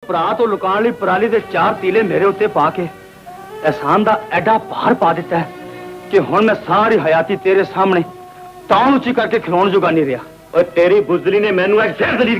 ਭਰਾ ਤੋਂ ਲੁਕਾਉਣ ਲਈ ਪਰਾਲੀ ਦੇ 4 ਤੀਲੇ ਮੇਰੇ ਉੱਤੇ ਪਾ ਕੇ ਅਹਿਸਾਨ ਦਾ ਐਡਾ ਭਾਰ ਪਾ ਦਿੱਤਾ ਹੈ ਕਿ ਹੁਣ ਮੈਂ ਸਾਰੀ ਹਯਾਤੀ ਤੇਰੇ ਸਾਹਮਣੇ ਤਾਂ ਉੱਚੀ ਕਰਕੇ ਖਿਲਾਉਣ ਜੋਗਾ ਨਹੀਂ ਰਿਹਾ। ਓਏ ਤੇਰੀ ਬੁਜ਼ਦਲੀ ਨੇ ਮੈਨੂੰ ਇੱਕ ਜ਼ਹਿਰ ਦਲੀਲ।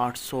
800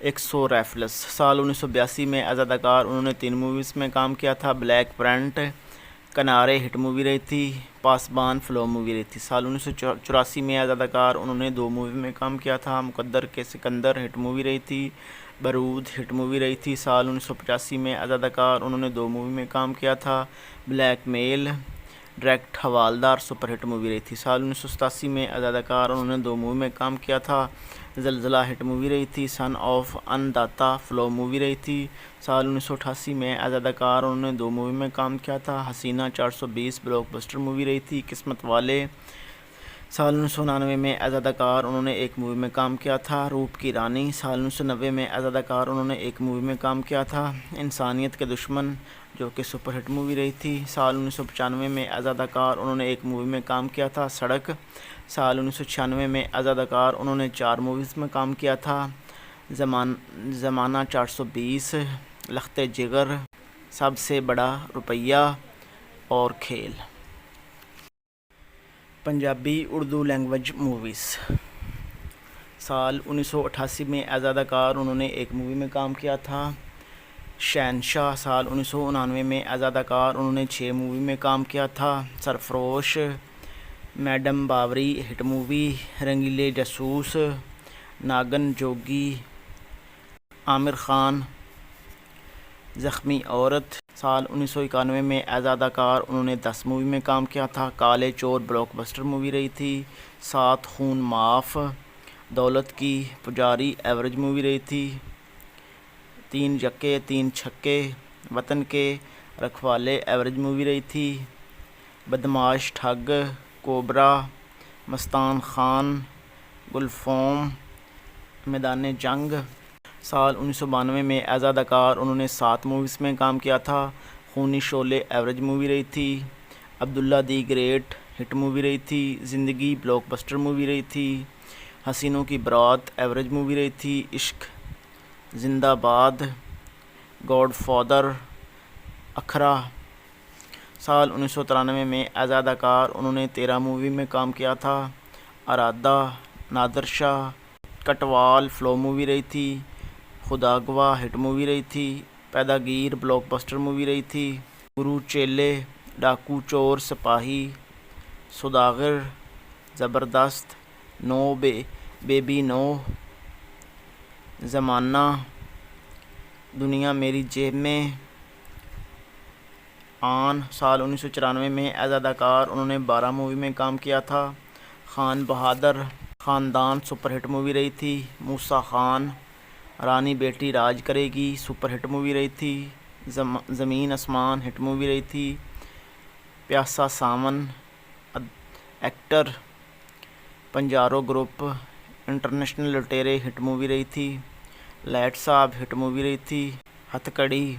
100 ریفلس۔ سال 1982 میں ایز اداکار انہوں نے 3 موویز میں کام کیا تھا، بلیک پرنٹ کنارے ہٹ مووی رہی تھی، پاسبان فلو مووی رہی تھی۔ سال 1984 میں ایز اداکار انہوں نے 2 مووی میں کام کیا تھا، مقدر کے سکندر ہٹ مووی رہی تھی، بارود ہٹ مووی رہی تھی۔ سال 1985 میں ایز اداکار انہوں نے 2 مووی میں کام کیا تھا، بلیک میل ڈائریکٹ حوالدار سپر ہٹ مووی رہی تھی۔ سال 1987 میں ایز اداکار انہوں نے 2 مووی میں کام کیا تھا، زلزلہ ہٹ مووی رہی تھی، سن آف ان داتا فلو مووی رہی تھی۔ سال 1988 میں ایز اداکار انہوں نے 2 مووی میں کام کیا تھا، حسینہ 420 بلاک بسٹر مووی رہی تھی، قسمت والے۔ سال 1999 میں ایز اداکار انہوں نے 1 مووی میں کام کیا تھا، روپ کی رانی۔ سال 1990 میں ایز اداکار انہوں نے 1 مووی میں کام کیا تھا، انسانیت کے دشمن، جو کہ سپر ہٹ مووی رہی تھی۔ سال 1995 میں ایز اداکار انہوں نے 1 مووی میں کام کیا تھا، سڑک۔ سال 1996 میں ایز اداکار انہوں نے 4 موویز میں کام کیا تھا، زمانہ 420، لخت جگر، سب سے بڑا روپیہ اور کھیل۔ Punjabi Urdu language movies. سال 1988 میں ایز اداکار انہوں نے 1 مووی میں کام کیا تھا، شہنشاہ۔ سال 1999 میں ایز اداکار انہوں نے 6 مووی میں کام کیا تھا، سرفروش، میڈم باوری ہٹ مووی، رنگیلے جاسوس، ناگن جوگی، عامر خان، زخمی عورت۔ سال 1991 میں ایز اداکار انہوں نے 10 مووی میں کام کیا تھا، کالے چور بلاک بسٹر مووی رہی تھی، 7 خون معاف، دولت کی پجاری ایوریج مووی رہی تھی، 3 یکے 3 چھکے، وطن کے رکھوالے ایوریج مووی رہی تھی، بدماش ٹھگ، کوبرا، مستان خان، گلفوم، میدان جنگ۔ سال 1992 میں ایز اداکار انہوں نے 7 موویز میں کام کیا تھا، خونی شعلے ایوریج مووی رہی تھی، عبداللہ دی گریٹ ہٹ مووی رہی تھی، زندگی بلاک بسٹر مووی رہی تھی، حسینوں کی برات ایوریج مووی رہی تھی، عشق زندہ باد، گاڈ فادر، اکھرا۔ سال 1993 میں ایز اداکار انہوں نے 13 مووی میں کام کیا تھا، ارادہ، نادر شاہ، کٹوال فلو مووی رہی تھی، خدا گواہ ہٹ مووی رہی تھی، پیداگیر بلاک بسٹر مووی رہی تھی، گرو چیلے، ڈاکو چور سپاہی، سوداگر، زبردست، نو بیبی نو، زمانہ، دنیا میری جیب میں، آن۔ سال 1994 میں ایز اداکار انہوں نے 12 مووی میں کام کیا تھا، خان بہادر، خاندان سپر ہٹ مووی رہی تھی، موسیٰ خان، رانی بیٹی راج کرے گی سپر ہٹ مووی رہی تھی، زمین آسمان ہٹ مووی رہی تھی، پیاسا ساون ایکٹر، پنجارو group, international Lutere hit movie رہی تھی، لائٹ صاحب ہٹ مووی رہی تھی، ہتھ کڑی،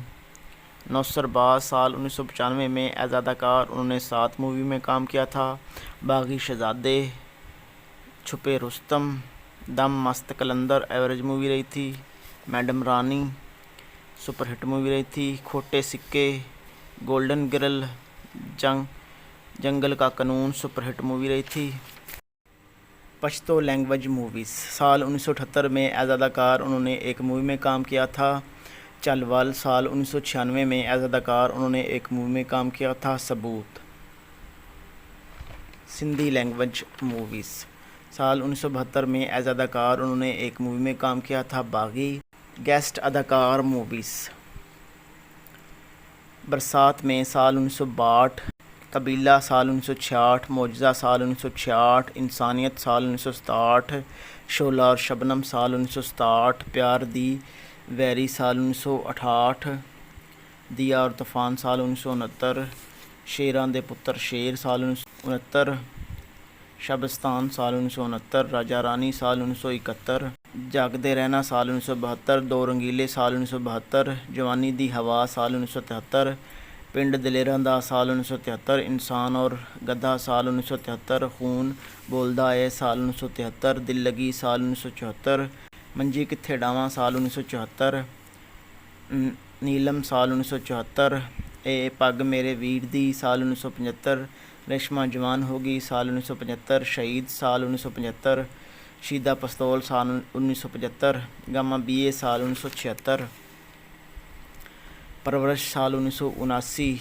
نوسر باز۔ سال 1995 میں ایز اداکار انہوں نے 7 مووی میں کام کیا تھا، باغی شہزادے، چھپے رستم، دم مست قلندر ایوریج مووی رہی تھی، میڈم رانی سپر ہٹ مووی رہی تھی، کھوٹے سکے، گولڈن گرل، جنگل کا قانون سپر ہٹ مووی رہی تھی۔ Pashto language movies. سال 1978 میں ایز اداکار انہوں نے 1 مووی میں کام کیا تھا، چل ول۔ سال 1996 میں ایز اداکار انہوں نے 1 مووی میں کام کیا تھا، ثبوت۔ Sindhi language movies. سال 1972 میں ایز اداکار انہوں نے 1 مووی میں کام کیا تھا، باغی۔ گیسٹ اداکار موویز۔ برسات میں سال 1962، قبیلہ سال 1966، معجزہ سال 1966، انسانیت سال 1967، شعلہ اور شبنم سال 1967، پیار دی ویری سال 1968، دیا اور طوفان سال 1969، شیراں دے پتر شیر سال 1969، شبستان سال 1969، راجا رانی سال 1971، جاگدے رہنا سال 1972، دو رنگیلے سال 1972، جوانی دی ہوا سال 1973، پنڈ دلیراں دا سال 1973، انسان اور گدھا سال 1973، خون بولدا اے سال 1973، دل لگی سال 1974، منجی کتھے ڈاواں سال 1974، نیلم سال 1974، اے پگ میرے ویر دی سال 1975، ریشما جوان ہوگی سال 1975، شہید سال 1975، شیدہ پستول سال 1975، گاما بی اے سال 1976، پرورش سال 1979،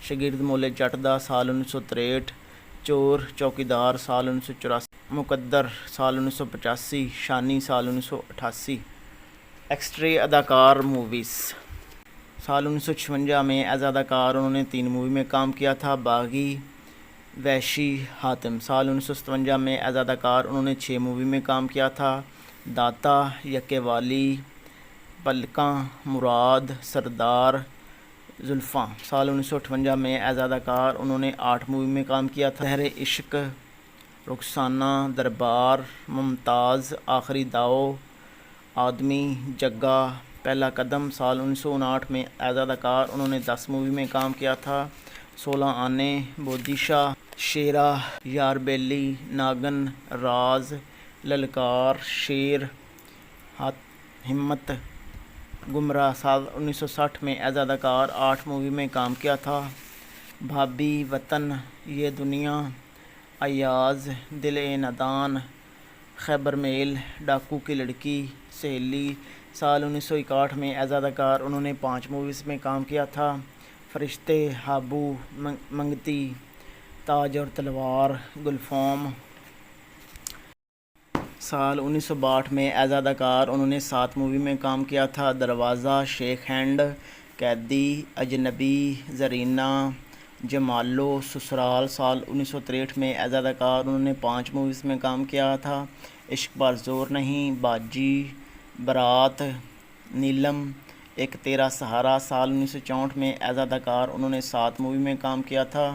شگرد مولے جٹ دا سال 1963، چور چوکیدار سال 1984، مقدر سال 1985، شانی سال 1988۔ ایکسٹرے اداکار موویز: سال 1956 میں ایز اداکار انہوں نے 3 مووی میں کام کیا تھا: باغی، وحشی، حاتم۔ سال 1957 میں ایز اداکار انہوں نے 6 مووی میں کام کیا تھا: داتا، یکے والی، پلکاں، مراد، سردار، زلفاں۔ سال 1958 میں ایز اداکار انہوں نے 8 مووی میں کام کیا تھا: زہر عشق، رخسانہ، دربار، ممتاز، آخری داؤ، آدمی، جگا، پہلا قدم۔ سال 1959 میں ایز اداکار انہوں نے 10 مووی میں کام کیا تھا: 16 آنے، بودیشا، شیرا، یار بیلی، ناگن، راز، للکار، شیر، ہمت، گمراہ۔ سال 1960 میں ایز اداکار 8 مووی میں کام کیا تھا: بھابی، وطن، یہ دنیا، ایاز، دل اے نادان، خیبر میل، ڈاکو کی لڑکی، سہیلی۔ سال 1961 میں ایز اداکار انہوں نے 5 موویز میں کام کیا تھا: فرشتے، ہابو، منگتی، تاج اور تلوار، گلفام۔ سال 1962 میں ایز اداکار انہوں نے 7 مووی میں کام کیا تھا: دروازہ، شیخ ہینڈ، قیدی، اجنبی، زرینہ، جمالو، سسرال۔ سال 1963 میں ایز اداکار انہوں نے 5 موویز میں کام کیا تھا: عشق پر زور نہیں، باجی، برات، نیلم، ایک تیرا سہارا۔ سال 1964 میں ایز اداکار انہوں نے 7 مووی میں کام کیا تھا: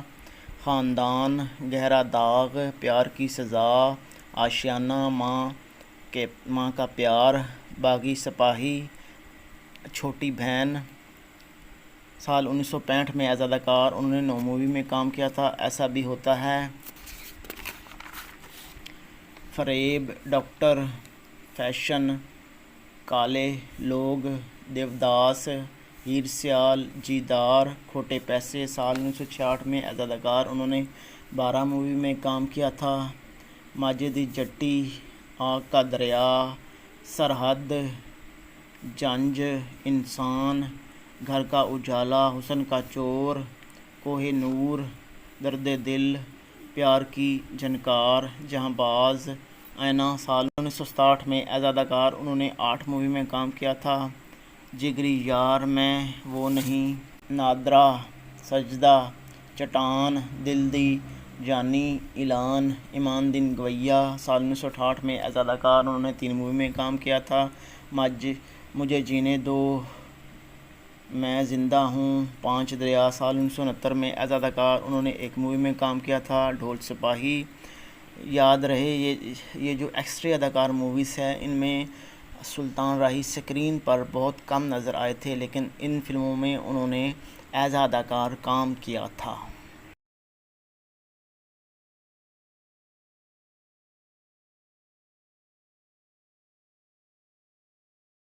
خاندان، گہرا داغ، پیار کی سزا، آشیانہ، ماں کا پیار، باغی سپاہی، چھوٹی بہن۔ سال 1965 میں ایز اداکار انہوں نے 9 مووی میں کام کیا تھا: ایسا بھی ہوتا ہے، فریب، ڈاکٹر، فیشن، کالے لوگ، دیوداس، ہیر سیال، جیدار، کھوٹے پیسے۔ سال 1966 میں ایز اداکار انہوں نے 12 مووی میں کام کیا تھا: ماجدی جٹی، آگ کا دریا، سرحد، جنج، انسان، گھر کا اجالا، حسن کا چور، کوہ نور، درد دل، پیار کی جھنکار، جہاں باز، آئینہ۔ سال 1967 میں ایز اداکار انہوں نے 8 مووی میں کام کیا تھا: جگری یار، میں وہ نہیں، نادرا، سجدہ، چٹان، دل دی، جانی، اعلان، ایمان دن گویا۔ سال 1968 میں ایز اداکار انہوں نے 3 مووی میں کام کیا تھا: مجھے جینے دو، میں زندہ ہوں، 5 دریا۔ سال 1969 میں ایز اداکار انہوں نے 1 مووی میں کام کیا تھا: ڈھول سپاہی۔ یاد رہے یہ جو ایکسٹرے اداکار موویز ہیں ان میں سلطان راہی اسکرین پر بہت کم نظر آئے تھے، لیکن ان فلموں میں انہوں نے ایز اداکار کام کیا تھا۔